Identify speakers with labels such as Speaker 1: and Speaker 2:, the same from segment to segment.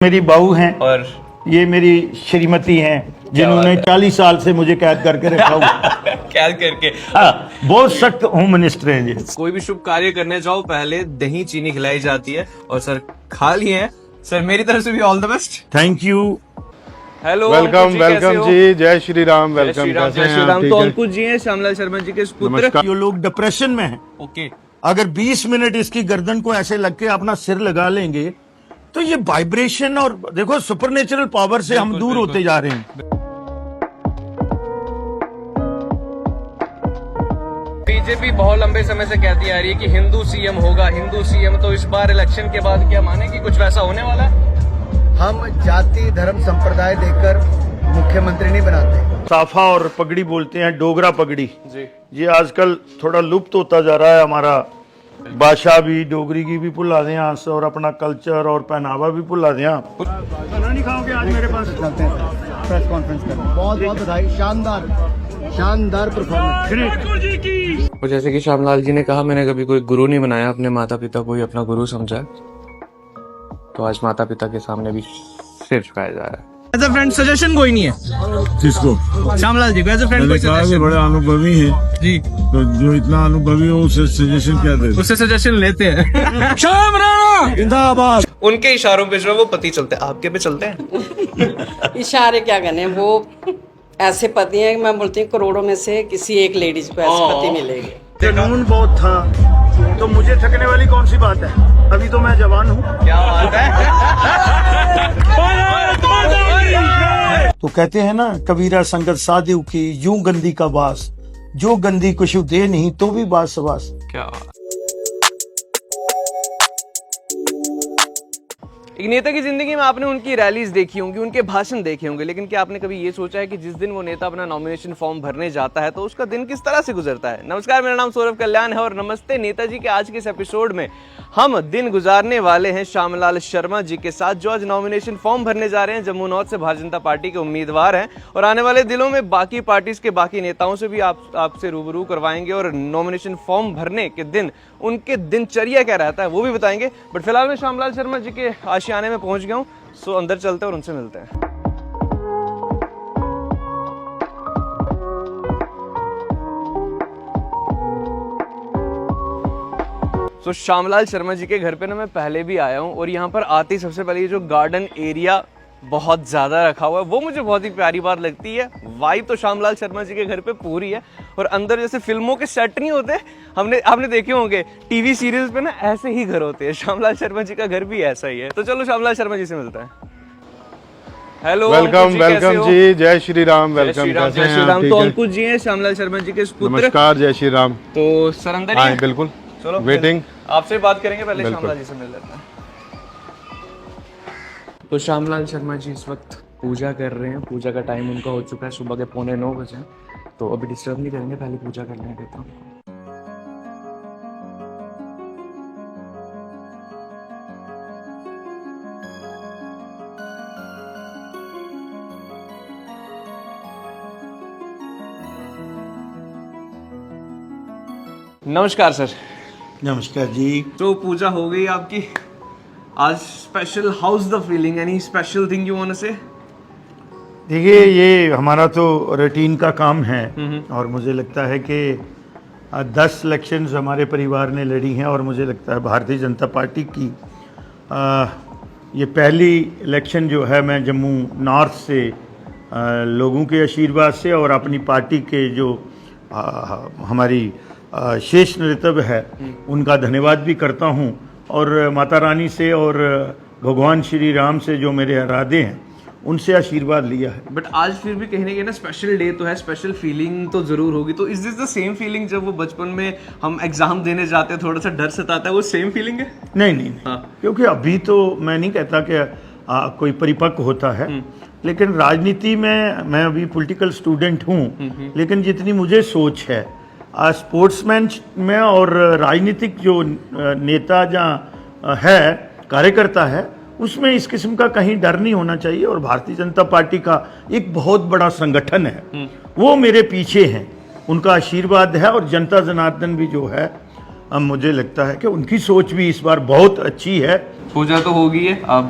Speaker 1: मेरी बहू हैं
Speaker 2: और
Speaker 1: ये मेरी श्रीमती हैं जिन्होंने 40 साल से मुझे कैद करके रखा हुआ।
Speaker 2: कैद करके
Speaker 1: बहुत सख्त होम मिनिस्टर हैं जी।
Speaker 2: कोई भी शुभ कार्य करने जाओ पहले दही चीनी खिलाई जाती है और सर खा लिए हैं। सर मेरी तरफ से भी all the best.
Speaker 1: Thank you.
Speaker 2: Hello
Speaker 3: welcome welcome जी, जय श्री राम। वेलकम, कैसे
Speaker 2: जय
Speaker 3: हैं
Speaker 2: श्री
Speaker 3: आप?
Speaker 2: राम।
Speaker 3: ठीक
Speaker 2: तो
Speaker 3: है?
Speaker 2: अंकुश जी हैं श्यामलाल शर्मा जी के पुत्र।
Speaker 3: नमस्कार।
Speaker 1: ये लोग डिप्रेशन में हैं।
Speaker 2: ओके
Speaker 1: अगर 20 मिनट इसकी गर्दन को ऐसे लग के अपना सिर लगा लेंगे तो ये वाइब्रेशन और देखो सुपरनेचुरल पावर से हम दूर होते जा रहे हैं।
Speaker 2: बीजेपी बहुत लंबे समय से कहती आ रही है कि हिंदू सीएम होगा, हिंदू सीएम। तो इस बार इलेक्शन के बाद क्या माने कि कुछ वैसा होने वाला है?
Speaker 4: हम जाति धर्म संप्रदाय देकर मुख्यमंत्री नहीं बनाते।
Speaker 1: साफा और पगड़ी बोलते हैं, डोगरा पगड़ी।
Speaker 2: जी
Speaker 1: ये आजकल थोड़ा लुप्त होता जा रहा है। हमारा भाषा भी डोगरी की भी भुला दें आस और अपना कल्चर और पहनावा भी भुला दें। खाना नहीं खाओगे आज मेरे पास?
Speaker 4: चलते हैं प्रेस कॉन्फ्रेंस करने। बहुत बहुत बधाई, शानदार शानदार परफॉर्मेंस।
Speaker 2: और जैसे कि श्यामलाल जी ने कहा, मैंने कभी कोई गुरु नहीं बनाया, अपने माता पिता को ही अपना गुरु समझा। तो आज माता पिता के सामने भी सिर झुकाया जा रहा है। एज अ फ्रेंड सजेशन कोई नहीं है
Speaker 3: किसको?
Speaker 2: श्यामलाल जी को एज अ फ्रेंड
Speaker 3: मैंने
Speaker 2: कोई
Speaker 3: कहा कि
Speaker 2: सजेशन
Speaker 3: बड़े अनुभवी हैं,
Speaker 2: जी,
Speaker 3: तो जो इतना अनुभवी हो उसे सजेशन क्या दे?
Speaker 2: उससे सजेशन लेते हैं। श्याम राणा जिंदाबाद। उनके इशारों पे जो है वो पति चलते हैं, आपके पे चलते हैं?
Speaker 5: इशारे क्या करने, वो ऐसे पति हैं कि मैं बोलती हूँ करोड़ों में से किसी एक लेडीज को ऐसे पति मिलेंगे।
Speaker 1: जुनून बहुत था तो मुझे थकने वाली कौन सी बात है? अभी तो मैं जवान हूँ।
Speaker 2: क्या बात है।
Speaker 1: तो कहते हैं ना, कबीरा संगत साधु की यूं गंदी का बास, जो गंदी कुछ दे नहीं तो भी बास सवास।
Speaker 2: क्या एक नेता की जिंदगी में आपने उनकी रैलीज देखी होंगी, उनके भाषण देखे होंगे, लेकिन क्या आपने कभी ये सोचा है कि जिस दिन वो नेता अपना नॉमिनेशन फॉर्म भरने जाता है तो उसका दिन किस तरह से गुजरता है? नमस्कार, मेरा नाम सौरभ कल्याण है और नमस्ते नेताजी के आज के इस एपिसोड में हम दिन गुजारने वाले हैं श्यामलाल शर्मा जी के साथ, जो आज नॉमिनेशन फॉर्म भरने जा रहे हैं। जम्मू नॉर्थ से भारतीय जनता पार्टी के उम्मीदवार हैं और आने वाले दिनों में बाकी पार्टीज के बाकी नेताओं से भी आपसे रूबरू करवाएंगे और नॉमिनेशन फॉर्म भरने के दिन उनके दिनचर्या क्या रहता है वो भी बताएंगे। बट फिलहाल मैं श्यामलाल शर्मा जी के आशियाने में पहुंच गया हूं, सो अंदर चलते हैं और उनसे मिलते हैं। तो श्यामलाल शर्मा जी के घर पे ना मैं पहले भी आया हूँ और यहाँ पर आते ही सबसे पहले ये जो गार्डन एरिया बहुत ज्यादा रखा हुआ है वो मुझे बहुत ही प्यारी बात लगती है। वाइब तो श्यामलाल शर्मा जी के घर पे पूरी है और अंदर जैसे फिल्मों के सेट नहीं होते, आपने देखे होंगे टीवी सीरियल्स पे ना, ऐसे ही घर होते हैं। श्यामलाल शर्मा जी का घर भी ऐसा ही है। तो चलो श्यामलाल शर्मा जी से मिलते हैं। हेलो,
Speaker 3: वेलकम वेलकम जी, जय श्री राम। वेलकम, कैसे
Speaker 2: जय
Speaker 3: हैं
Speaker 2: श्री
Speaker 3: आप?
Speaker 2: राम।
Speaker 3: ठीक
Speaker 2: तो
Speaker 3: है?
Speaker 2: अंकुश जी हैं श्यामलाल शर्मा जी के पुत्र।
Speaker 3: नमस्कार, जय श्री राम।
Speaker 2: तो सर अंदर ही
Speaker 3: हाँ
Speaker 2: हैं?
Speaker 3: बिल्कुल,
Speaker 2: चलो
Speaker 3: वेटिंग।
Speaker 2: आपसे बात करेंगे, पहले
Speaker 3: बिल्कुल।
Speaker 2: श्यामलाल जी से मिल लेते हैं। तो श्यामलाल शर्मा जी इस वक्त पूजा कर रहे हैं। पूजा का टाइम उनका हो चुका है, सुबह के 8:45 बजे। तो अभी डिस्टर्ब नहीं करेंगे, पहले पूजा कर लेने देता हूँ। नमस्कार सर।
Speaker 1: नमस्कार जी।
Speaker 2: तो पूजा हो गई आपकी आज। Special how's the feeling, any special thing you want to say?
Speaker 1: देखिए, ये हमारा तो रूटीन का काम है और मुझे लगता है कि 10 इलेक्शंस हमारे परिवार ने लड़ी हैं और मुझे लगता है भारतीय जनता पार्टी की ये पहली इलेक्शन जो है, मैं जम्मू नॉर्थ से लोगों के आशीर्वाद से और अपनी पार्टी के जो हमारी शेष नेतृत्व है उनका धन्यवाद भी करता हूं और माता रानी से और भगवान श्री राम से जो मेरे इरादे हैं उनसे आशीर्वाद लिया है।
Speaker 2: बट आज फिर भी कहीं ना कहीं ना स्पेशल डे तो है, स्पेशल फीलिंग तो जरूर होगी। तो is this the same feeling जब वो बचपन में हम एग्जाम देने जाते हैं, थोड़ा सा डर सताता है, वो सेम फीलिंग है?
Speaker 1: नहीं।
Speaker 2: हाँ।
Speaker 1: क्योंकि अभी तो मैं नहीं कहता कि कोई परिपक्व होता है, लेकिन राजनीति में मैं अभी पॉलिटिकल स्टूडेंट हूँ, लेकिन जितनी मुझे सोच है स्पोर्ट्समैन में और राजनीतिक जो नेता जहाँ है, कार्यकर्ता है, उसमें इस किस्म का कहीं डर नहीं होना चाहिए। और भारतीय जनता पार्टी का एक बहुत बड़ा संगठन है, वो मेरे पीछे हैं, उनका आशीर्वाद है और जनता जनार्दन भी जो है अब मुझे लगता है कि उनकी सोच भी इस बार बहुत अच्छी है।
Speaker 2: पूजा तो होगी है, अब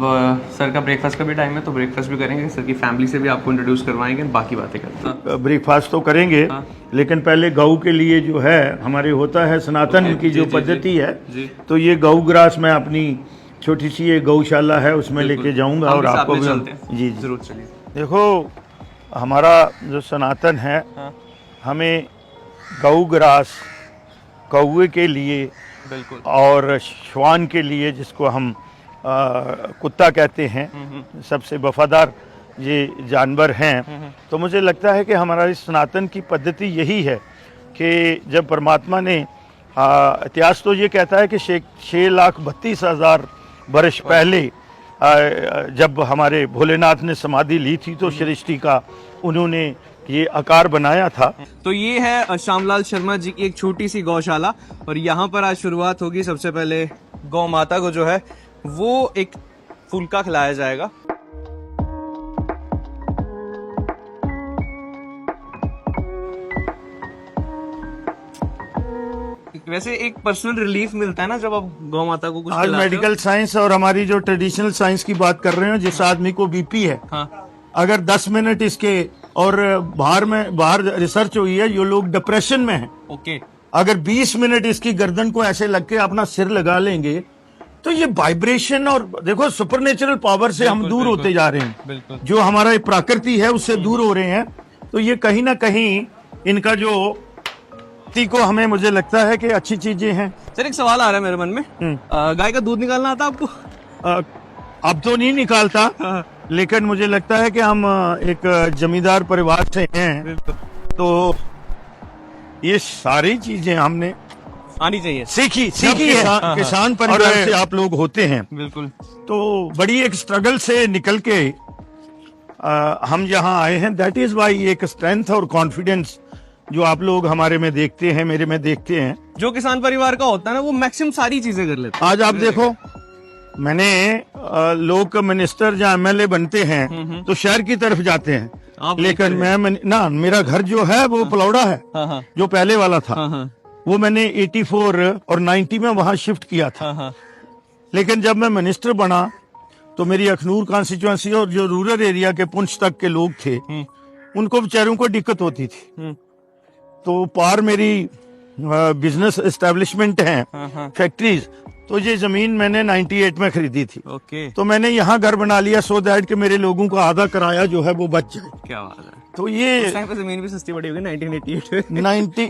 Speaker 2: सर का ब्रेकफास्ट का भी टाइम है, तो ब्रेकफास्ट भी करेंगे, सर की फैमिली से भी आपको इंट्रोड्यूस करवाएंगे, बाकी बातें करते हैं।
Speaker 1: ब्रेकफास्ट तो करेंगे, लेकिन पहले गऊ के लिए जो है हमारे होता है सनातन की जो पद्धति है,
Speaker 2: जी।
Speaker 1: तो ये गऊ ग्रास में अपनी छोटी सी ये गौशाला है उसमें लेके जाऊंगा और आपको भी जी जी
Speaker 2: जरूर चलिए।
Speaker 1: देखो हमारा जो सनातन है, हमें गऊ ग्रास कौवे के लिए
Speaker 2: बिल्कुल
Speaker 1: और श्वान के लिए, जिसको हम कुत्ता कहते हैं, सबसे वफादार ये जानवर हैं, तो मुझे लगता है कि हमारा इस सनातन की पद्धति यही है कि जब परमात्मा ने इतिहास तो ये कहता है कि 6,32,000 वर्ष पहले जब हमारे भोलेनाथ ने समाधि ली थी तो सृष्टि का उन्होंने ये आकार बनाया था।
Speaker 2: तो ये है श्यामलाल शर्मा जी की एक छोटी सी गौशाला, और यहाँ पर आज शुरुआत होगी। सबसे पहले गौ माता को जो है वो एक फुलका खिलाया जाएगा। वैसे एक पर्सनल रिलीफ मिलता है ना जब आप गौ माता को कुछ
Speaker 1: आज
Speaker 2: खिलाते हो।
Speaker 1: मेडिकल साइंस और हमारी जो ट्रेडिशनल साइंस की बात कर रहे हो, जिस आदमी को बीपी है,
Speaker 2: हाँ
Speaker 1: अगर 10 मिनट इसके, और बाहर रिसर्च हुई है, ये लोग डिप्रेशन में हैं,
Speaker 2: ओके,
Speaker 1: अगर 20 मिनट इसकी गर्दन को ऐसे लग के अपना सिर लगा लेंगे तो ये वाइब्रेशन, और देखो सुपरनेचुरल पावर से हम दूर होते जा रहे हैं,
Speaker 2: बिल्कुल।
Speaker 1: जो हमारा प्रकृति है उससे दूर हो रहे हैं। तो ये कहीं ना कहीं इनका जो को हमें, मुझे लगता है कि अच्छी चीजें हैं।
Speaker 2: सर एक सवाल आ रहा है मेरे मन में, गाय का दूध निकालना आता आपको?
Speaker 1: अब तो नहीं निकालता, लेकिन मुझे लगता है कि हम एक जमींदार परिवार से हैं, तो ये सारी चीजें हमने
Speaker 2: आनी चाहिए,
Speaker 1: सीखी है। किसान परिवार से आप लोग होते हैं,
Speaker 2: बिल्कुल।
Speaker 1: तो बड़ी एक स्ट्रगल से निकल के हम यहाँ आए हैं। दैट इज वाई एक स्ट्रेंथ और कॉन्फिडेंस जो आप लोग हमारे में देखते हैं, मेरे में देखते हैं।
Speaker 2: जो किसान परिवार का होता है ना, वो मैक्सिमम सारी चीजें कर लेता है।
Speaker 1: आज आप देखो, मैंने लोग मिनिस्टर या एमएलए बनते हैं तो शहर की तरफ जाते हैं, लेकिन मैं मेरा घर जो है वो पलौड़ा है, जो पहले वाला था, वो मैंने 84 और 90 में वहां शिफ्ट किया था। लेकिन जब मैं मिनिस्टर बना तो मेरी अखनूर कॉन्स्टिट्यूएंसी और जो रूरल एरिया के पुंछ तक के लोग थे, उनको बेचारों को दिक्कत होती थी। तो पार मेरी बिजनेस एस्टेब्लिशमेंट है, फैक्ट्रीज, तो ये जमीन मैंने 98 में खरीदी थी।
Speaker 2: ओके,
Speaker 1: तो मैंने यहाँ घर बना लिया सो दैट कि मेरे लोगों का आधा किराया जो है वो बच जाए।
Speaker 2: क्या बात है।
Speaker 1: तो ये
Speaker 2: उस टाइम पे जमीन भी सस्ती पड़ी होगी 1988 में।
Speaker 1: 90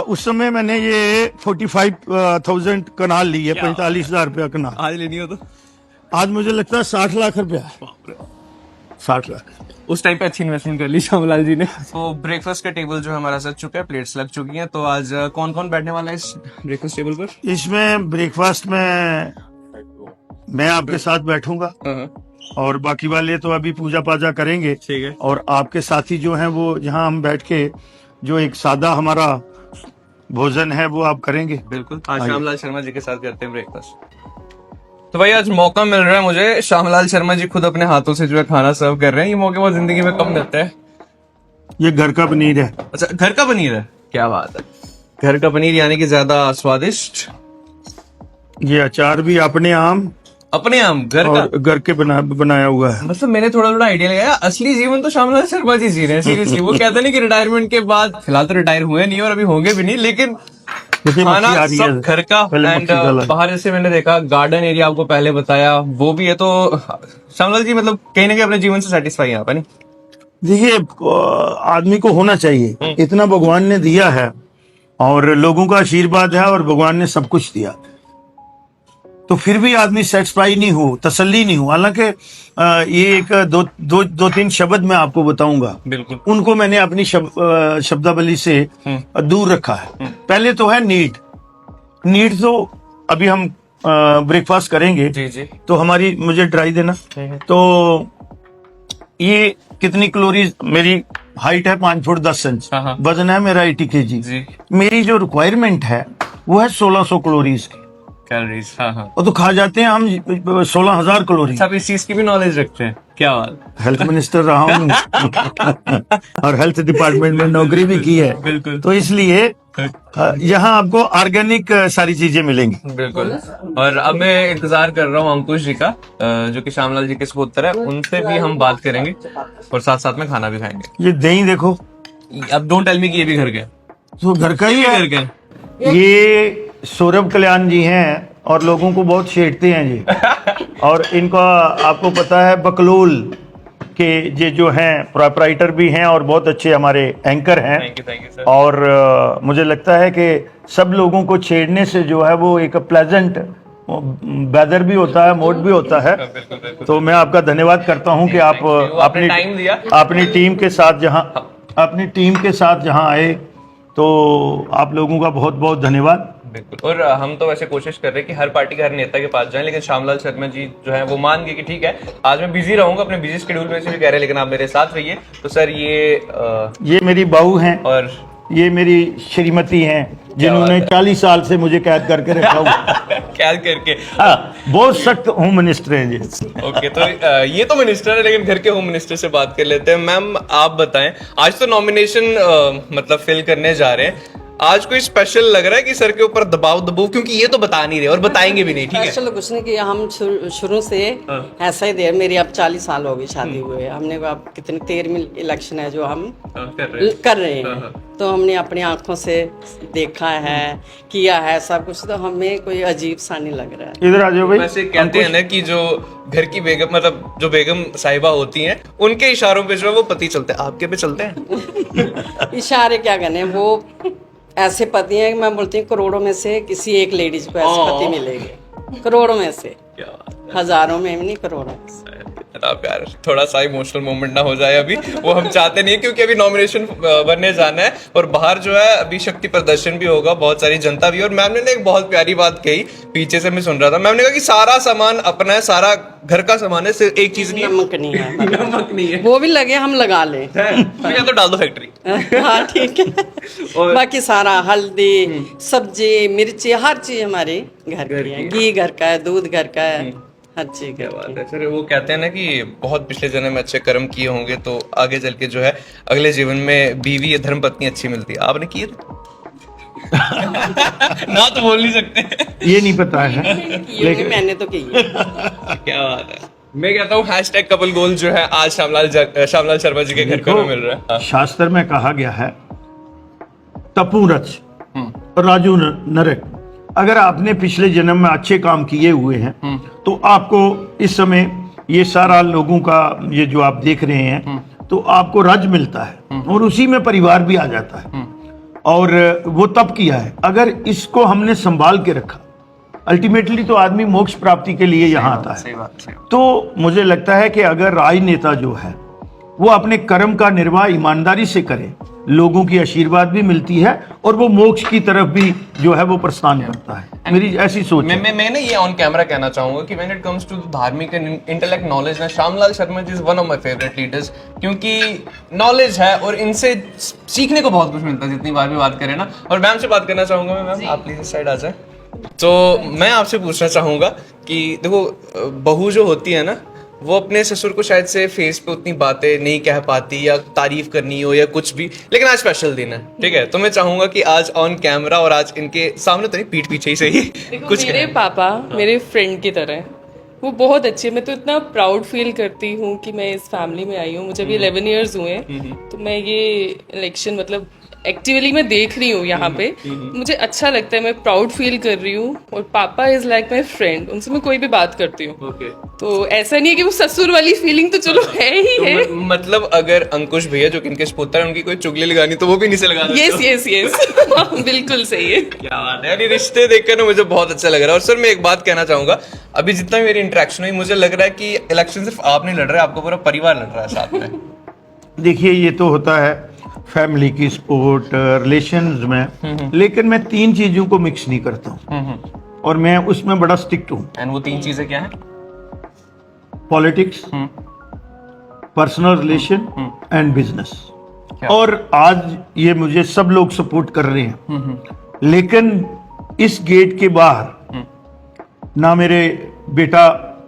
Speaker 1: उस समय मैंने ये 45,000 कनाल ली है, 45,000 रुपया कनाल।
Speaker 2: आज लेनी हो तो
Speaker 1: आज मुझे लगता है 60 लाख रुपया, 60 लाख।
Speaker 2: उस टाइम पे अच्छी इन्वेस्टमेंट कर ली श्यामलाल जी ने। तो ब्रेकफास्ट का टेबल जो हमारा सज चुका है, प्लेट्स लग चुकी हैं। तो आज कौन कौन बैठने वाला है इस ब्रेकफास्ट टेबल पर?
Speaker 1: इसमें ब्रेकफास्ट में मैं आपके साथ बैठूंगा, और बाकी वाले तो अभी पूजा पाजा करेंगे,
Speaker 2: ठीक है।
Speaker 1: और आपके साथी जो हैं वो यहाँ हम बैठ के जो एक सादा हमारा भोजन है वो आप करेंगे।
Speaker 2: बिल्कुल, आज श्यामलाल शर्मा जी के साथ करते हैं ब्रेकफास्ट। तो भाई आज मौका मिल रहा है मुझे, श्यामलाल शर्मा जी खुद अपने हाथों से जो है खाना सर्व कर रहे हैं। ये मौके बहुत जिंदगी में कम मिलते हैं।
Speaker 1: ये घर का पनीर है।
Speaker 2: अच्छा, घर का पनीर है, क्या बात है। घर का पनीर यानी कि ज्यादा स्वादिष्ट।
Speaker 1: ये अचार भी अपने आम,
Speaker 2: अपने आम घर का,
Speaker 1: और घर के बनाया हुआ है।
Speaker 2: मतलब मैंने थोड़ा थोड़ा आइडिया लगाया, असली जीवन तो श्यामलाल शर्मा जी जी रहे हैं सीरियसली। वो कहते हैं कि रिटायरमेंट के बाद, फिलहाल तो रिटायर हुए नहीं और अभी होंगे भी नहीं, लेकिन खाना सब घर का। एंड बाहर जैसे मैंने देखा गार्डन एरिया आपको पहले बताया, वो भी है। तो श्यामलाल जी मतलब कहीं ना कहीं अपने जीवन से सेटिस्फाई है आप, है नहीं?
Speaker 1: देखिए, आदमी को होना चाहिए, इतना भगवान ने दिया है और लोगों का आशीर्वाद है और भगवान ने सब कुछ दिया, तो फिर भी आदमी सेटिस्फाई नहीं हो, तसल्ली नहीं हो। हालांकि ये एक दो तीन शब्द मैं आपको बताऊंगा,
Speaker 2: बिल्कुल,
Speaker 1: उनको मैंने अपनी शब्दावली से दूर रखा है। पहले तो है नीड तो अभी हम ब्रेकफास्ट करेंगे,
Speaker 2: जी जी।
Speaker 1: तो हमारी, मुझे ड्राई देना, तो ये कितनी कैलोरीज, मेरी हाइट है 5 फुट 10 इंच, वजन है मेरा 80 kg। मेरी जो रिक्वायरमेंट है वो है 1600 कैलोरीज की।
Speaker 2: कैलोरीज, हाँ हाँ।
Speaker 1: वो तो खा जाते हैं हम 16,000 कैलोरी।
Speaker 2: आप इस चीज की भी नॉलेज रखते हैं, क्या बात।
Speaker 1: हेल्थ मिनिस्टर रहा हूँ और हेल्थ डिपार्टमेंट में नौकरी भी की है,
Speaker 2: बिल्कुल।
Speaker 1: तो इसलिए यहाँ आपको ऑर्गेनिक सारी चीजें मिलेंगी।
Speaker 2: बिल्कुल। और अब मैं इंतजार कर रहा हूँ अंकुश जी का, जो कि श्यामलाल जी के सपुत्र है, उनसे भी हम बात करेंगे और साथ साथ में खाना भी खाएंगे।
Speaker 1: ये दही देखो,
Speaker 2: अब डोंट टेल मी कि ये भी घर के,
Speaker 1: तो घर का ही
Speaker 2: घर
Speaker 1: है।
Speaker 2: के।
Speaker 1: ये सौरभ कल्याण जी हैं और लोगों को बहुत छेड़ते हैं जी। और इनका आपको पता है बकलोल के ये जो हैं प्रोपराइटर भी हैं और बहुत अच्छे हमारे एंकर हैं।
Speaker 2: Thank you sir.
Speaker 1: और मुझे लगता है कि सब लोगों को छेड़ने से जो है वो एक प्लेजेंट वेदर भी होता है, मूड भी होता है।
Speaker 2: बिल्कुल बिल्कुल।
Speaker 1: तो मैं आपका धन्यवाद करता हूं कि आप
Speaker 2: आपने टाइम दिया।
Speaker 1: अपनी टीम के साथ जहां आए, तो आप लोगों का बहुत बहुत धन्यवाद।
Speaker 2: बिल्कुल। और हम तो वैसे कोशिश कर रहे हैं कि हर पार्टी के हर नेता के पास जाएं, लेकिन श्यामलाल शर्मा जी जो है वो मान गए कि ठीक है आज मैं बिजी रहूंगा, अपने बिजी शेड्यूल में से भी कह रहे हैं, लेकिन आप मेरे साथ रहिए। तो सर
Speaker 1: ये मेरी बहू हैं
Speaker 2: और
Speaker 1: ये मेरी श्रीमती हैं, जिन्होंने 40 साल से मुझे कैद करके रखा हुआ।
Speaker 2: कैद करके,
Speaker 1: हाँ, बहुत सख्त होम मिनिस्टर हैं जी।
Speaker 2: ओके। तो ये तो मिनिस्टर है, लेकिन घर के होम मिनिस्टर से बात कर लेते हैं। मैम आप बताएं, आज तो नॉमिनेशन मतलब फिल करने जा रहे हैं, आज कोई स्पेशल लग रहा है कि सर के ऊपर दबाव दबाव, क्योंकि ये तो बता नहीं रहे और बताएंगे भी नहीं, ठीक है।
Speaker 5: स्पेशल कुछ नहीं किया, हम शुरू से ऐसा ही दे। मेरी अब 40 साल हो गई शादी हुए, हमने अब कितनी 13वीं इलेक्शन है जो हम कर रहे हैं, तो हमने अपनी आंखों से देखा है, किया है सब कुछ, तो हमें कोई अजीब सा नहीं लग रहा है।
Speaker 1: इधर आ जाओ भाई।
Speaker 2: वैसे कहते हैं ना कि जो घर की बेगम मतलब जो बेगम साहिबा होती हैं, उनके इशारों पे जो है वो पति चलते हैं, आपके पे चलते हैं?
Speaker 5: इशारे क्या करने, वो ऐसे पति हैं कि मैं बोलती हूँ करोड़ों में से किसी एक लेडीज को ऐसे पति मिलेंगे, करोड़ों में से, हजारों में नहीं, करोड़ों में से।
Speaker 2: प्यार थोड़ा सा इमोशनल मोमेंट ना हो जाए अभी, वो हम चाहते नहीं, क्योंकि अभी नॉमिनेशन बनने जाना है और बाहर जो है अभी शक्ति प्रदर्शन भी होगा, बहुत सारी जनता भी। और मैम ने एक बहुत प्यारी बात कही, पीछे से मैं सुन रहा था, मैम ने कहा कि सारा सामान अपना है, सारा घर का सामान है, सिर्फ एक चीज नहीं है,
Speaker 5: नमक नहीं है।
Speaker 2: नमक नहीं है,
Speaker 5: वो भी लगे हम लगा लें,
Speaker 2: तो डाल दो फैक्ट्री।
Speaker 5: हाँ ठीक है। बाकी सारा हल्दी, सब्जी, मिर्ची, हर चीज हमारी घर की है, घी घर का है, दूध घर का है, हर चीज घर की है।
Speaker 2: सर वो कहते हैं ना कि बहुत पिछले जन्म में अच्छे कर्म किए होंगे तो आगे चल के जो है अगले जीवन में बीवी या धर्मपत्नी अच्छी मिलती है। आपने किए थे? ना तो बोल नहीं सकते,
Speaker 1: ये नहीं पता है,
Speaker 5: लेकिन मैंने तो की है।
Speaker 2: क्या बात है। मैं कहता हूँ हैशटैग कपल गोल जो है आज श्यामलाल शर्मा जी के घर पे मिल रहा है।
Speaker 1: शास्त्र में कहा गया है तपू रच राजू नरक, अगर आपने पिछले जन्म में अच्छे काम किए हुए हैं तो आपको इस समय ये सारा लोगों का ये जो आप देख रहे हैं तो आपको रज मिलता है और उसी में परिवार भी आ जाता है। और वो तप किया है, अगर इसको हमने संभाल के रखा, अल्टीमेटली तो आदमी मोक्ष प्राप्ति के लिए यहाँ आता है। तो मुझे लगता है कि अगर राजनेता जो है वो अपने कर्म का निर्वाह ईमानदारी से करे, लोगों की आशीर्वाद भी मिलती है और वो मोक्ष की तरफ भी जो है वो प्रस्थान करता है। मेरी ऐसी सोच है।
Speaker 2: मैं ना ये ऑन कैमरा कहना चाहूंगा कि व्हेन इट कम्स टू धार्मिक एंड इंटेलेक्ट नॉलेज ना, Shyamlal Sharma ji is one of my favourite leaders, क्योंकि नॉलेज है और इनसे सीखने को बहुत कुछ मिलता है, जितनी बार भी बात करें ना। और मैम से बात करना चाहूंगा मैं, मैम आप प्लीज इस साइड आ जाए। तो मैं आपसे पूछना चाहूंगा कि देखो बहू जो होती है ना, वो अपने ससुर को शायद से फेस पे उतनी बातें नहीं कह पाती या तारीफ करनी हो या कुछ भी, लेकिन आज स्पेशल दिन है, ठीक है। तो मैं चाहूंगा कि आज ऑन कैमरा और आज इनके सामने तो नहीं, पीठ पीछे ही सही कुछ
Speaker 6: मेरे पापा मेरे फ्रेंड की तरह हैं, वो बहुत अच्छे। मैं तो इतना प्राउड फील करती हूँ कि मैं इस फैमिली में आई हूँ। मुझे अभी 11 इयर्स हुए हैं, तो मैं ये इलेक्शन मतलब एक्टिवली मैं देख रही हूँ यहाँ पे, मुझे अच्छा लगता है, मैं प्राउड फील कर रही हूँ। और पापा इज लाइक माई फ्रेंड, उनसे मैं कोई भी बात करती हूँ। तो ऐसा नहीं है कि वो ससुर वाली फीलिंग तो चलो है ही है।
Speaker 2: मतलब अगर अंकुश भैया जो इनके पुत्र है, उनकी कोई चुगली लगानी तो वो भी नहीं से लगा
Speaker 6: यस यस यस, बिल्कुल सही है।
Speaker 2: क्या बात है, यानी रिश्ते देखकर ना मुझे बहुत अच्छा लग रहा है। और सर मैं एक बात कहना चाहूंगा, अभी जितना मेरी इंटरेक्शन हुई, मुझे लग रहा है कि इलेक्शन सिर्फ आप नहीं लड़ रहे, आपको पूरा परिवार लड़ रहा है साथ में।
Speaker 1: देखिए ये तो होता है फैमिली की सपोर्ट रिलेशंस में, लेकिन मैं 3 चीजों को मिक्स नहीं करता हूँ और मैं उसमें बड़ा स्ट्रिक्ट हूँ।
Speaker 2: एंड वो 3 चीजें क्या है?
Speaker 1: Politics, personal relation and business. और आज ये मुझे सब लोग सपोर्ट कर रहे हैं, लेकिन इस गेट के बाहर ना मेरे बेटा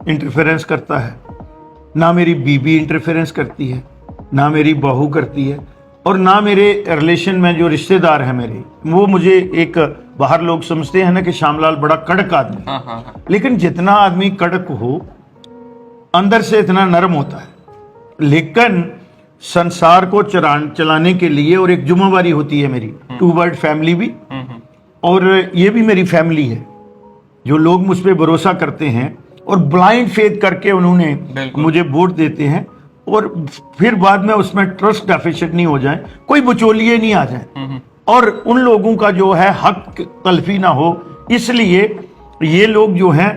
Speaker 1: इंटरफेरेंस करता है, ना मेरी बीबी इंटरफेरेंस करती है, ना मेरी बहू करती है, और ना मेरे रिलेशन में जो रिश्तेदार हैं मेरे, वो मुझे एक बाहर लोग समझते हैं ना कि श्यामलाल बड़ा कड़क आदमी, लेकिन जितना आदमी कड़क हो अंदर से इतना नरम होता है। लेकिन संसार को चलाने के लिए और एक जिम्मेवारी होती है मेरी, 2 वर्ड फैमिली भी, और ये भी मेरी फैमिली है। जो लोग मुझ पर भरोसा करते हैं और ब्लाइंड फेथ करके उन्होंने मुझे वोट देते हैं, और फिर बाद में उसमें ट्रस्ट डेफिशिएंट नहीं हो जाए, कोई बचौलिए नहीं आ जाए, और उन लोगों का जो है हक तलफी ना हो, इसलिए ये लोग जो हैं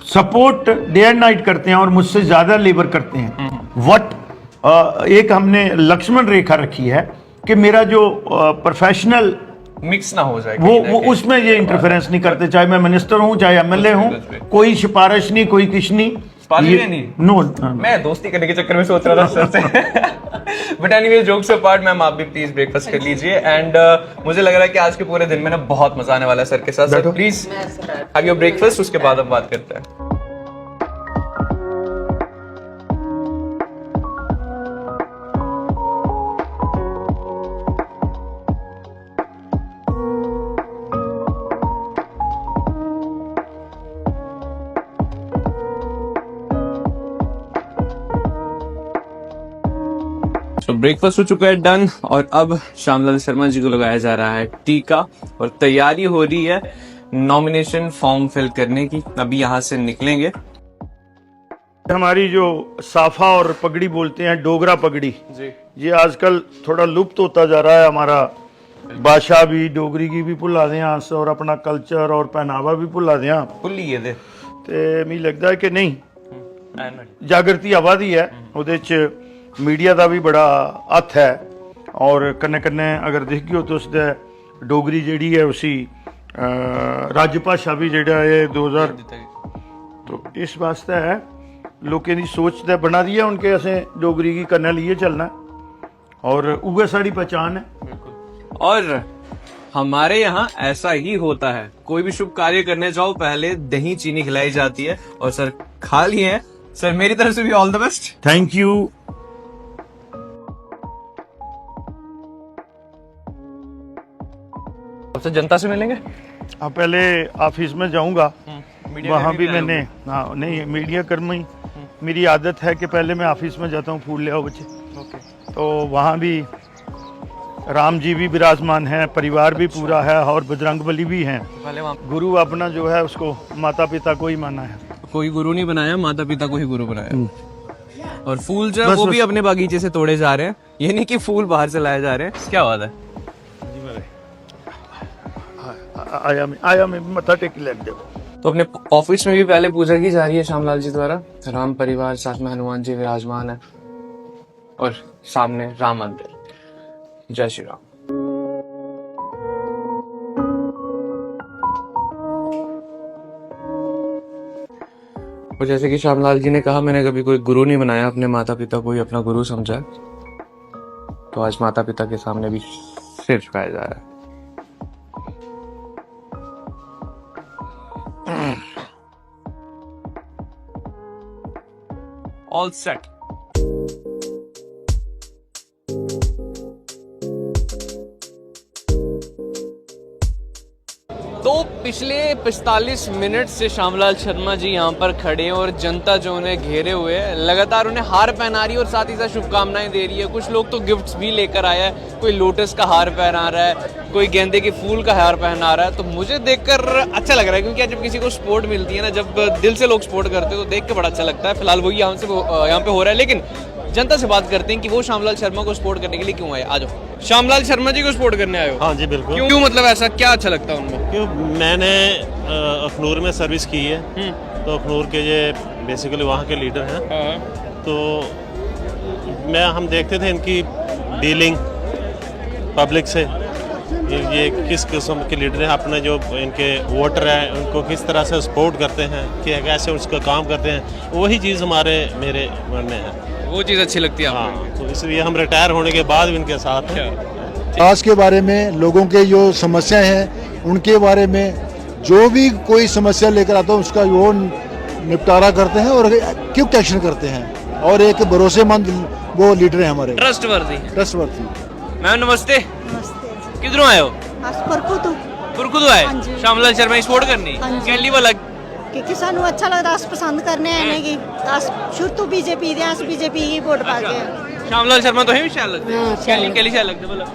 Speaker 1: सपोर्ट डे एंड नाइट करते हैं और मुझसे ज्यादा लेबर करते हैं। एक हमने लक्ष्मण रेखा रखी है कि मेरा जो प्रोफेशनल
Speaker 2: मिक्स ना हो जाए,
Speaker 1: वो उसमें ये इंटरफेरेंस नहीं करते, चाहे मैं मिनिस्टर हूं चाहे एमएलए हूं, कोई सिफारिश नहीं, कोई कुछ नहीं। नो,
Speaker 2: मैं दोस्ती करने के चक्कर में सोच रहा था सर से। But anyway, jokes apart, ma'am आप भी प्लीज ब्रेकफास्ट कर लीजिए। एंड मुझे लग रहा है कि आज के पूरे दिन में ना बहुत मजा आने वाला है सर के साथ। Sir please have your breakfast, उसके बाद हम बात करते हैं। तो ब्रेकफास्ट हो चुका है डन, और अब श्यामलाल शर्मा जी को लगाया जा रहा है टीका, और तैयारी हो रही है नॉमिनेशन फॉर्म फिल करने की। अभी यहाँ से निकलेंगे।
Speaker 1: हमारी जो साफा और पगड़ी बोलते हैं, डोगरा पगड़ी जी, ये आजकल थोड़ा लुप्त होता जा रहा है। हमारा भाषा भी डोगरी की भी भुला दें, और अपना कल्चर और पहनावा भी भुला दें,
Speaker 2: भुल्लिए दे
Speaker 1: ते मी लगता है कि नहीं, जागृति आवा दी है, ਉਹਦੇ ਚ मीडिया का भी बड़ा हथ है, और कन्ने कन्ने अगर देखी हो तो उसदे डोगरी जेड़ी है उसी राजभाषा भी जेड़ा है 2000, तो इस वास्ते है लोगों की सोच तो बना दी है उनके, असें डोगरी की करने लिए चलना, और उगे साड़ी पहचान है।
Speaker 2: और हमारे यहाँ ऐसा ही होता है, कोई भी शुभ कार्य करने जाओ पहले दही चीनी खिलाई जाती है, और सर खा लिए हैं। सर मेरी तरफ से भी all the best.
Speaker 1: Thank you.
Speaker 2: सबसे जनता से मिलेंगे।
Speaker 1: अब पहले ऑफिस में जाऊंगा, वहाँ भी मैंने नहीं मीडिया कर्मी, मेरी आदत है कि पहले मैं ऑफिस में जाता हूँ, फूल ले आओ बच्चे, तो वहाँ भी राम जी भी विराजमान हैं, परिवार भी पूरा है, और बजरंगबली भी हैं। गुरु अपना जो है उसको माता पिता को ही माना है,
Speaker 2: कोई गुरु नहीं बनाया, माता पिता को ही गुरु बनाया। और फूल जो है वो भी अपने बागीचे से तोड़े जा रहे हैं, ये नहीं कि फूल बाहर से लाए जा रहे हैं। क्या बात है?
Speaker 1: आया मैं मत्था टेक लग दो।
Speaker 2: तो अपने ऑफिस में भी पहले पूजा की जा रही है श्यामलाल जी द्वारा। राम परिवार, साथ में हनुमान जी विराजमान है, और सामने राम मंदिर। जय श्री राम। और जैसे कि श्यामलाल जी ने कहा, मैंने कभी कोई गुरु नहीं बनाया, अपने माता पिता को ही अपना गुरु समझा, तो आज माता पिता के सामने भी सिर झुकाया जा रहा है। All set. तो पिछले 45 मिनट से श्यामलाल शर्मा जी यहाँ पर खड़े हैं, और जनता जो उन्हें घेरे हुए है, लगातार उन्हें हार पहना रही है, और साथ ही साथ शुभकामनाएं दे रही है। कुछ लोग तो गिफ्ट्स भी लेकर आया है, कोई लोटस का हार पहना रहा है, कोई गेंदे के फूल का हार पहना रहा है। तो मुझे देखकर अच्छा लग रहा है, क्योंकि जब किसी को सपोर्ट मिलती है ना, जब दिल से लोग सपोर्ट करते हैं तो देख के बड़ा अच्छा लगता है। फिलहाल वही यहाँ पे हो रहा है, लेकिन जनता से बात करते हैं कि वो श्यामलाल शर्मा को सपोर्ट करने के लिए क्यों आए। आ जाओ। श्यामलाल शर्मा जी को सपोर्ट करने आए हो?
Speaker 7: हाँ जी बिल्कुल।
Speaker 2: क्यों, मतलब ऐसा क्या अच्छा लगता है उनमें?
Speaker 7: क्यों, मैंने अखनूर में सर्विस की है, तो अखनूर के ये बेसिकली वहाँ के लीडर हैं, तो हम देखते थे इनकी डीलिंग पब्लिक से, ये किस किस्म के लीडर हैं, अपने जो इनके वोटर हैं उनको किस तरह से सपोर्ट करते हैं, कि कैसे उसका काम करते हैं, वही चीज़ मेरे मन में है,
Speaker 2: वो चीज़ अच्छी लगती है।
Speaker 7: हाँ, तो इसलिए हम रिटायर होने के बाद भी इनके साथ हैं।
Speaker 8: विकास के बारे में, लोगों के जो समस्याएं हैं उनके बारे में जो भी कोई समस्या लेकर आता है उसका वो निपटारा करते हैं और क्विक एक्शन करते हैं और एक भरोसेमंद वो लीडर है हमारे, ट्रस्टवर्थी।
Speaker 2: मैम नमस्ते।
Speaker 9: नमस्ते
Speaker 2: किधरों आए हो?
Speaker 9: परकुतु
Speaker 2: पुरकुदू आए?
Speaker 9: हाँ जी।
Speaker 2: श्यामलाल शर्मा की सपोर्ट करनी?
Speaker 9: हाँ जी।
Speaker 2: कैली वाला
Speaker 9: क्योंकि सानू अच्छा लगता अस पसंद करने आने की अस शुरू तो बीजेपी दे अस बीजेपी की वोट पा के
Speaker 2: श्यामलाल शर्मा तो है भी शैल लगते
Speaker 5: हाँ,
Speaker 2: हैं। कैली कैली शैल लगते बोलो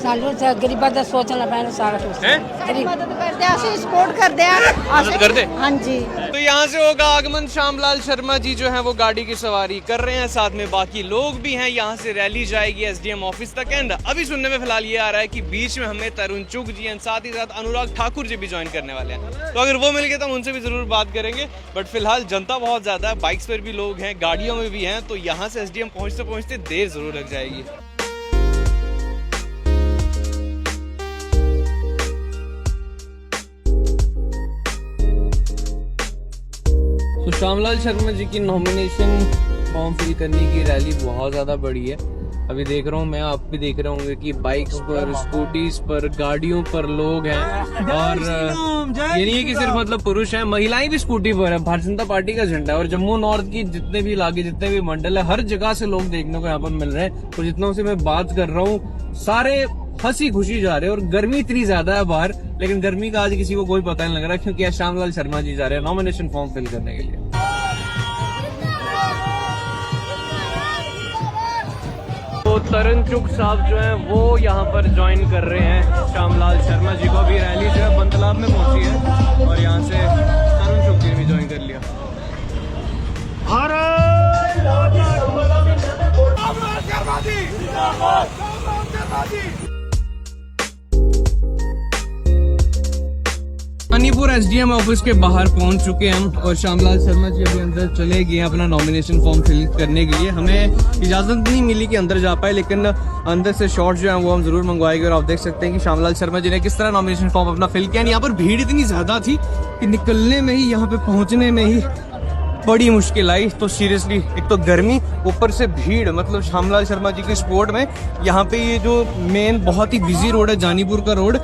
Speaker 5: सानू गरीबां दा सोचना पैना सारा कुछ
Speaker 2: हैं?
Speaker 9: मदद करते अस सपोर्ट करते
Speaker 2: मदद करते?
Speaker 9: हाँ जी।
Speaker 2: तो यहाँ से होगा आगमन। श्यामलाल शर्मा जी जो है वो गाड़ी की सवारी कर रहे हैं, साथ में बाकी लोग भी हैं। यहाँ से रैली जाएगी एसडीएम ऑफिस तक। एंड अभी सुनने में फिलहाल ये आ रहा है कि बीच में हमें तरुण चुग जी एंड साथ ही साथ अनुराग ठाकुर जी भी ज्वाइन करने वाले हैं। तो अगर वो मिल गए तो हम उनसे भी जरूर बात करेंगे। बट फिलहाल जनता बहुत ज्यादा है, बाइक्स पर भी लोग हैं, गाड़ियों में भी हैं, तो यहाँ से एसडीएम पहुँचते पहुँचते देर जरूर लग जाएगी। तो श्यामलाल शर्मा जी की नॉमिनेशन फॉर्म फिल करने की रैली बहुत ज़्यादा बड़ी है। अभी देख रहा हूँ मैं, आप भी देख रहे होंगे कि बाइक्स पर, स्कूटीज पर, गाड़ियों पर लोग हैं। और ये नहीं है कि सिर्फ मतलब पुरुष हैं, महिलाएं भी स्कूटी पर है। भारतीय जनता पार्टी का झंडा है और जम्मू नॉर्थ की जितने भी इलाके, जितने भी मंडल है, हर जगह से लोग देखने को यहाँ पर मिल रहे हैं। तो जितनों से मैं बात कर रहा हूँ सारे हंसी खुशी जा रहे हैं। और गर्मी इतनी ज्यादा है बाहर, लेकिन गर्मी का आज किसी को कोई पता नहीं लग रहा क्योंकि आज श्यामलाल शर्मा जी जा रहे हैं नॉमिनेशन फॉर्म फिल करने के लिए। तो तरुण चुग साहब जो हैं वो यहाँ पर ज्वाइन कर रहे हैं श्यामलाल शर्मा जी को। अभी रैली जो है बंतलाब में पहुंची है और यहाँ से तरुण चुग जी ने भी ज्वाइन कर लिया। मणिपुर एसडीएम ऑफिस के बाहर पहुंच चुके हैं हम और श्यामलाल शर्मा जी अभी अंदर चले गए अपना नॉमिनेशन फॉर्म फिल करने के लिए। हमें इजाजत नहीं मिली कि अंदर जा पाए, लेकिन अंदर से शॉट जो है वो हम जरूर मंगवाएंगे। और आप देख सकते हैं कि श्यामलाल शर्मा जी ने किस तरह नॉमिनेशन फॉर्म अपना फिल किया। यहाँ पर भीड़ इतनी ज्यादा थी कि निकलने में ही, यहाँ पे पहुंचने में ही बड़ी मुश्किल आई। तो सीरियसली एक तो गर्मी, ऊपर से भीड़, मतलब श्यामलाल शर्मा जी की सपोर्ट में यहाँ पे ये जो मेन बहुत ही बिजी रोड है जानीपुर का रोड,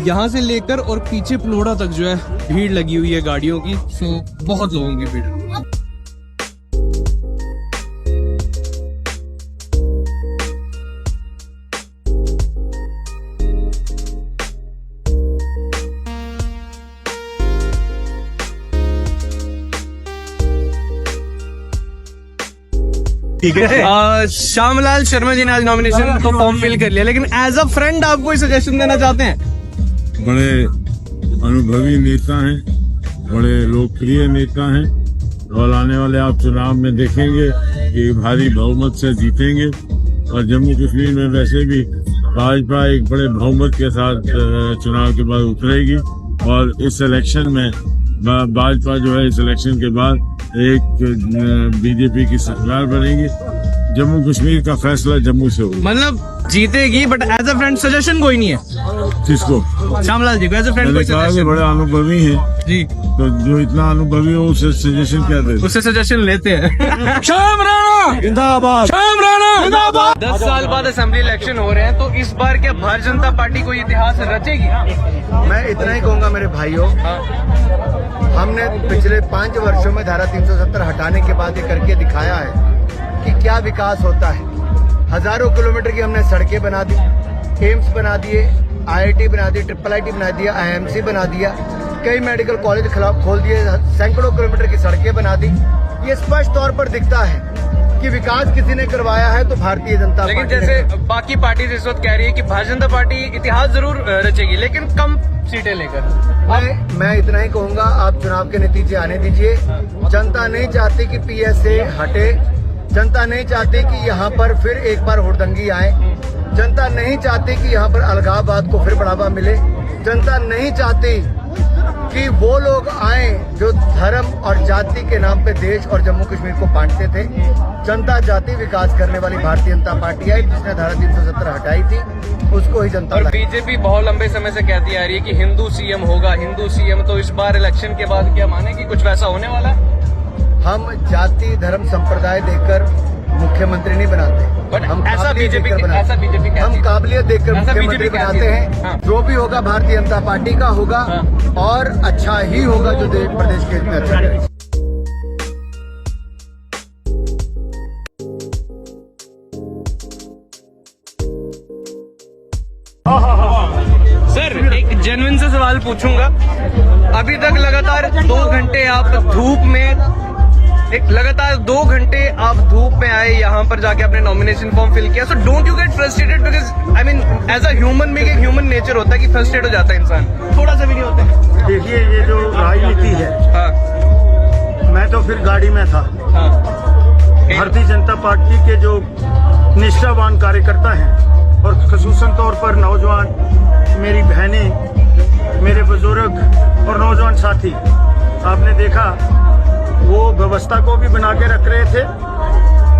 Speaker 2: यहाँ से लेकर और पीछे पलोड़ा तक जो है भीड़ लगी हुई है गाड़ियों की। सो बहुत लोगों की भीड़। ठीक है। श्यामलाल शर्मा जी ने आज नॉमिनेशन तो फॉर्म फिल कर लिया, लेकिन एज अ फ्रेंड आप कोई सजेशन देना चाहते हैं?
Speaker 3: बड़े अनुभवी नेता हैं, बड़े लोकप्रिय नेता हैं और आने वाले आप चुनाव में देखेंगे कि भारी बहुमत से जीतेंगे। और जम्मू कश्मीर में वैसे भी भाजपा एक बड़े बहुमत के साथ चुनाव के बाद उतरेगी और इस इलेक्शन में भाजपा जो है इस इलेक्शन के बाद एक बीजेपी की सरकार बनेगी। जम्मू कश्मीर का फैसला जम्मू से होगा।
Speaker 2: मतलब जीतेगी, but as a friend suggestion कोई नहीं है
Speaker 3: किसको?
Speaker 2: श्यामलाल जी को एज अ फ्रेंड कोई
Speaker 3: सजेशन? बड़े अनुभवी हैं
Speaker 2: जी,
Speaker 3: तो जो इतना अनुभवी हो उसे सजेशन क्या दे?
Speaker 2: उससे सजेशन लेते हैं। श्याम राणा
Speaker 3: जिंदाबाद,
Speaker 2: श्याम राणा जिंदाबाद। 10 साल बाद असेंबली इलेक्शन हो रहे हैं, तो इस बार क्या भारतीय जनता पार्टी कोई इतिहास रचेगी?
Speaker 4: मैं इतना ही कहूंगा मेरे भाइयों, हमने पिछले 5 वर्षों में धारा 370 हटाने के बाद ये करके दिखाया है कि क्या विकास होता है। हजारों किलोमीटर की हमने सड़कें बना दी, एम्स बना दिए, IIT बना दी, IIIT बना दिया, IIMC बना दिया, कई मेडिकल कॉलेज खोल दिए, सैकड़ों किलोमीटर की सड़कें बना दी। ये स्पष्ट तौर पर दिखता है कि विकास किसी ने करवाया है तो भारतीय जनता पार्टी।
Speaker 2: लेकिन जैसे बाकी पार्टी इस वक्त कह रही है कि भारतीय जनता पार्टी इतिहास जरूर रचेगी, लेकिन कम सीटें लेकर।
Speaker 4: मैं इतना ही कहूंगा, आप चुनाव के नतीजे आने दीजिए। जनता नहीं चाहती कि PSA हटे, जनता नहीं चाहती कि यहाँ पर फिर एक बार हुड़दंगी आए, जनता नहीं चाहती कि यहाँ पर अलगाववाद को फिर बढ़ावा मिले, जनता नहीं चाहती कि वो लोग आए जो धर्म और जाति के नाम पे देश और जम्मू कश्मीर को बांटते थे। जनता चाहती विकास करने वाली भारतीय जनता पार्टी आई, जिसने धारा 370 हटाई थी, उसको ही जनता।
Speaker 2: और बीजेपी बहुत लंबे समय से कहती आ रही है कि हिंदू सीएम होगा, हिंदू सीएम। तो इस बार इलेक्शन के बाद क्या माने कि कुछ वैसा होने वाला है?
Speaker 4: हम जाति धर्म संप्रदाय देखकर मुख्यमंत्री नहीं बनाते,
Speaker 2: बट
Speaker 4: हम
Speaker 2: ऐसा
Speaker 4: काबिलियत
Speaker 2: बीजेपी
Speaker 4: देखकर
Speaker 2: ऐसा बीजेपी
Speaker 4: हम काबिलियत देखकर
Speaker 2: ऐसा
Speaker 4: मुख्यमंत्री
Speaker 2: बीजेपी क्या
Speaker 4: बनाते
Speaker 2: चीज़?
Speaker 4: हैं।
Speaker 2: हाँ।
Speaker 4: जो भी होगा भारतीय जनता पार्टी का होगा और अच्छा ही होगा, जो प्रदेश के हित में अच्छा करेगा।
Speaker 2: सर एक जेन्युइन से सवाल पूछूंगा, अभी तक लगातार 2 घंटे आप धूप में लगातार 2 घंटे आप धूप में आए, यहाँ पर जाके अपने नॉमिनेशन फॉर्म फिल किया, so don't you get frustrated? Because I mean as a human being, एक ह्यूमन नेचर होता है कि फ्रस्ट्रेट हो जाता है इंसान, थोड़ा सा भी नहीं होता है।
Speaker 1: देखिए ये जो राजनीति है,
Speaker 2: हाँ
Speaker 1: मैं तो फिर गाड़ी में था।
Speaker 2: हाँ
Speaker 1: भारतीय जनता पार्टी के जो निष्ठावान कार्यकर्ता हैं और खसूसन तौर पर नौजवान, मेरी बहनें, मेरे बुजुर्ग और नौजवान साथी, आपने देखा वो व्यवस्था को भी बना के रख रहे थे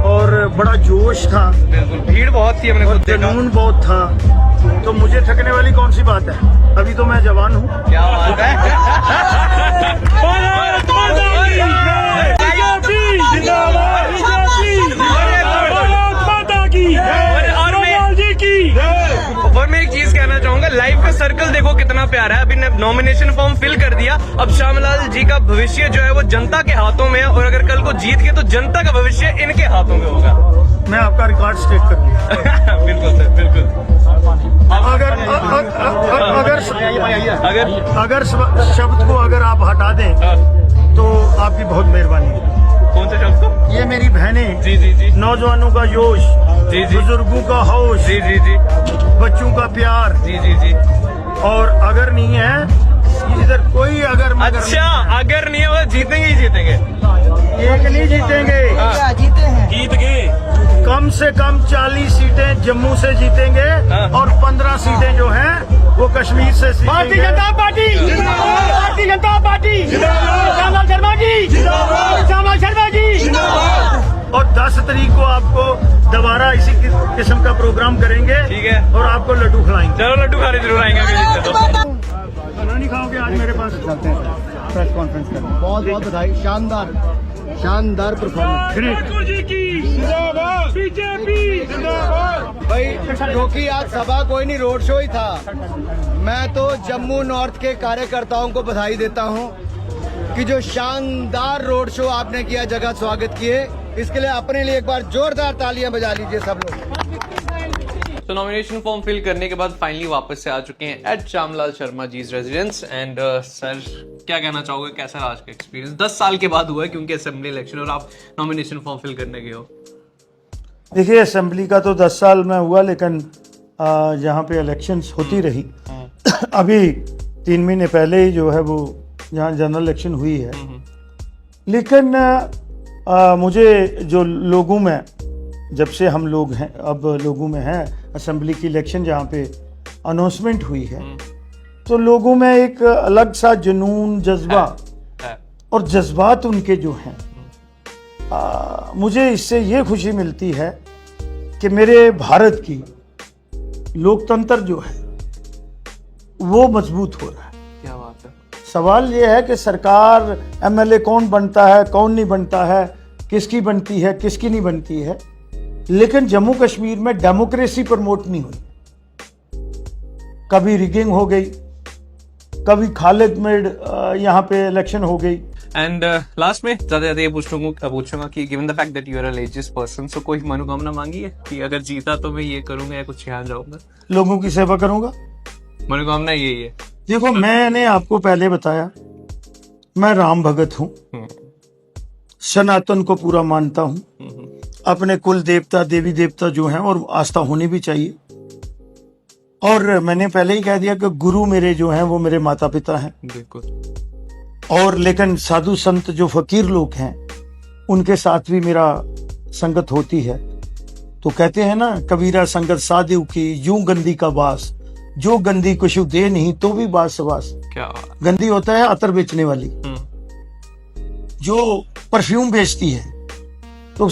Speaker 1: और बड़ा जोश था,
Speaker 2: बिल्कुल भीड़ बहुत थी, हमने खुद देखा।
Speaker 1: जुनून बहुत था। तो मुझे थकने वाली कौन सी बात है? अभी तो मैं जवान हूँ।
Speaker 2: क्या बात है। और मैं एक चीज कहना चाहूंगा, लाइफ का सर्कल देखो कितना प्यारा है। अभी ने नॉमिनेशन फॉर्म फिल कर दिया, अब श्यामलाल जी का भविष्य जो है वो जनता के हाथों में है, और अगर कल को जीत गए तो जनता का भविष्य इनके हाथों में होगा।
Speaker 1: मैं आपका रिकॉर्ड स्टेट करूंगा।
Speaker 2: बिल्कुल सर, बिल्कुल।
Speaker 1: अगर शब्द को अगर आप हटा दें तो आपकी बहुत मेहरबानी।
Speaker 2: कौन से शब्द को?
Speaker 1: ये मेरी बहनें,
Speaker 2: जी जी जी
Speaker 1: नौजवानों का जोश,
Speaker 2: जी जी
Speaker 1: बुजुर्गों का हौस,
Speaker 2: जी जी जी
Speaker 1: बच्चों का प्यार,
Speaker 2: जी जी जी।
Speaker 1: और अगर नहीं है इधर कोई अगर मगर
Speaker 2: अच्छा, अगर नहीं होगा जीतेंगे ही जीतेंगे।
Speaker 1: एक नहीं जीतेंगे,
Speaker 2: जीत गए।
Speaker 1: कम से कम 40 सीटें जम्मू से जीतेंगे और 15 सीटें जो हैं वो कश्मीर से जीतेंगे।
Speaker 2: भारतीय जनता पार्टी जिंदाबाद, भारतीय जनता पार्टी जिंदाबाद, श्यामलाल शर्मा जी जिंदाबाद, श्यामलाल शर्मा जी जिंदाबाद।
Speaker 1: और 10 तारीख को आपको दोबारा इसी किस्म का प्रोग्राम करेंगे,
Speaker 2: ठीक है,
Speaker 1: और आपको लड्डू खिलाएंगे।
Speaker 2: चलो लड्डू खाने जरूर आएंगे अगर जीते तो।
Speaker 1: खाना नहीं खाओगे आज मेरे पास?
Speaker 4: चलते हैं प्रेस कॉन्फ्रेंस करने। बहुत बहुत बधाई, शानदार शानदार परफॉर्मेंस। भाई क्योंकि आज सभा कोई नहीं, रोड शो ही था। मैं तो जम्मू नॉर्थ के कार्यकर्ताओं को बधाई देता हूं कि जो शानदार रोड शो आपने किया, जगह स्वागत किए, इसके लिए अपने लिए एक बार जोरदार तालियां बजा लीजिए सब लोग।
Speaker 2: तो नॉमिनेशन फॉर्म फिल करने के बाद फाइनली वापस से आ चुके हैं at Shyamlal Sharma ji residence. And sir क्या कहना चाहोगे, कैसा रहा आज का एक्सपीरियंस? 10 साल के बाद हुआ है क्योंकि असेंबली इलेक्शन, और आप नॉमिनेशन फॉर्म फिल करने गए हो।
Speaker 1: देखिए असेंबली का तो 10 साल में हुआ, लेकिन जहाँ पे इलेक्शंस होती रही, अभी 3 महीने पहले ही जो है वो जहाँ जनरल इलेक्शन हुई है, लेकिन मुझे जो लोगों में, जब से हम लोग हैं, अब लोगों में हैं, असेंबली की इलेक्शन जहाँ पे अनाउंसमेंट हुई है, तो लोगों में एक अलग सा जुनून, जज्बा और जज्बात उनके जो हैं, मुझे इससे ये खुशी मिलती है कि मेरे भारत की लोकतंत्र जो है वो मजबूत हो रहा है।
Speaker 2: क्या बात है।
Speaker 1: सवाल ये है कि सरकार, एमएलए कौन बनता है, कौन नहीं बनता है, किसकी बनती है, किसकी नहीं बनती है, लेकिन जम्मू कश्मीर में डेमोक्रेसी प्रमोट नहीं हुई। कभी रिगिंग हो गई, कभी खालिद में यहाँ पे इलेक्शन हो गई।
Speaker 2: एंड लास्ट में ज्यादा ये पूछूंगा कि given the fact that you are a religious person, so कोई मनोकामना मांगी है कि अगर जीता तो मैं ये करूंगा या कुछ यहाँ जाऊंगा?
Speaker 1: लोगों की सेवा करूंगा,
Speaker 2: मनोकामना यही है।
Speaker 1: देखो मैंने आपको पहले बताया, मैं राम भगत हूँ, सनातन को पूरा मानता हूँ, अपने कुल देवता देवी देवता जो हैं और आस्था होनी भी चाहिए, और मैंने पहले ही कह दिया कि गुरु मेरे जो हैं वो मेरे माता पिता हैं।
Speaker 2: बिल्कुल।
Speaker 1: और लेकिन साधु संत जो फकीर लोग हैं उनके साथ भी मेरा संगत होती है। तो कहते हैं ना, कबीरा संगत साधु की यूं गंदी का बास, जो गंदी कुछु दे नहीं तो भी बास सवास।
Speaker 2: क्या
Speaker 1: गंदी होता है अतर बेचने वाली, जो परफ्यूम बेचती है, तो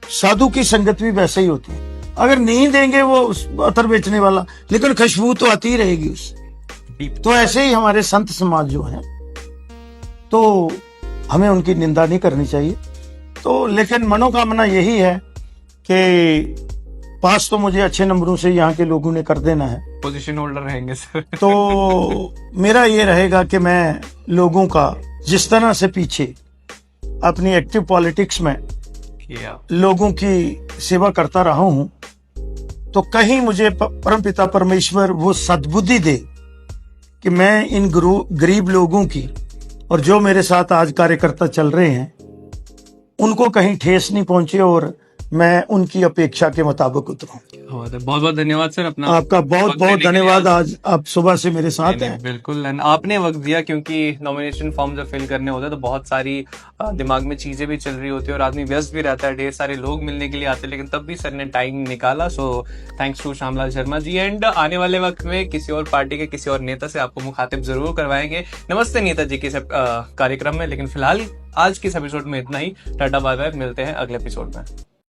Speaker 1: साधु की संगत भी वैसे ही होती है। अगर नहीं देंगे वो अतर बेचने वाला, लेकिन खुशबू तो आती ही रहेगी उससे। तो ऐसे ही हमारे संत समाज जो है, तो हमें उनकी निंदा नहीं करनी चाहिए। तो लेकिन मनोकामना यही है कि पास तो मुझे अच्छे नंबरों से यहाँ के लोगों ने कर देना है,
Speaker 2: पोजीशन होल्डर रहेंगे सर।
Speaker 1: तो मेरा ये रहेगा कि मैं लोगों का जिस तरह से पीछे अपनी एक्टिव पॉलिटिक्स में लोगों की सेवा करता रहा हूं, तो कहीं मुझे परमपिता परमेश्वर वो सद्बुद्धि दे कि मैं इन गरीब लोगों की और जो मेरे साथ आज कार्यकर्ता चल रहे हैं उनको कहीं ठेस नहीं पहुंचे और मैं उनकी अपेक्षा के मुताबिक उतरूं।
Speaker 2: बहुत बहुत धन्यवाद सर अपना।
Speaker 1: आपका बहुत बहुत धन्यवाद, आज आप सुबह से मेरे साथ हैं।
Speaker 2: बिल्कुल, आपने वक्त दिया, क्योंकि नॉमिनेशन फॉर्म जब फिल करने होते हैं तो बहुत सारी दिमाग में चीजें भी चल रही होती है और आदमी व्यस्त भी रहता है, ढेर सारे लोग मिलने के लिए आते हैं, लेकिन तब भी सर ने टाइम निकाला। So thanks to Shyamlal Sharma ji. And आने वाले वक्त में किसी और पार्टी के किसी और नेता से आपको मुखातिब जरूर करवाएंगे नमस्ते नेताजी के कार्यक्रम में। लेकिन फिलहाल आज के इस एपिसोड में इतना ही। टाटा बाय बाय, मिलते हैं अगले एपिसोड में।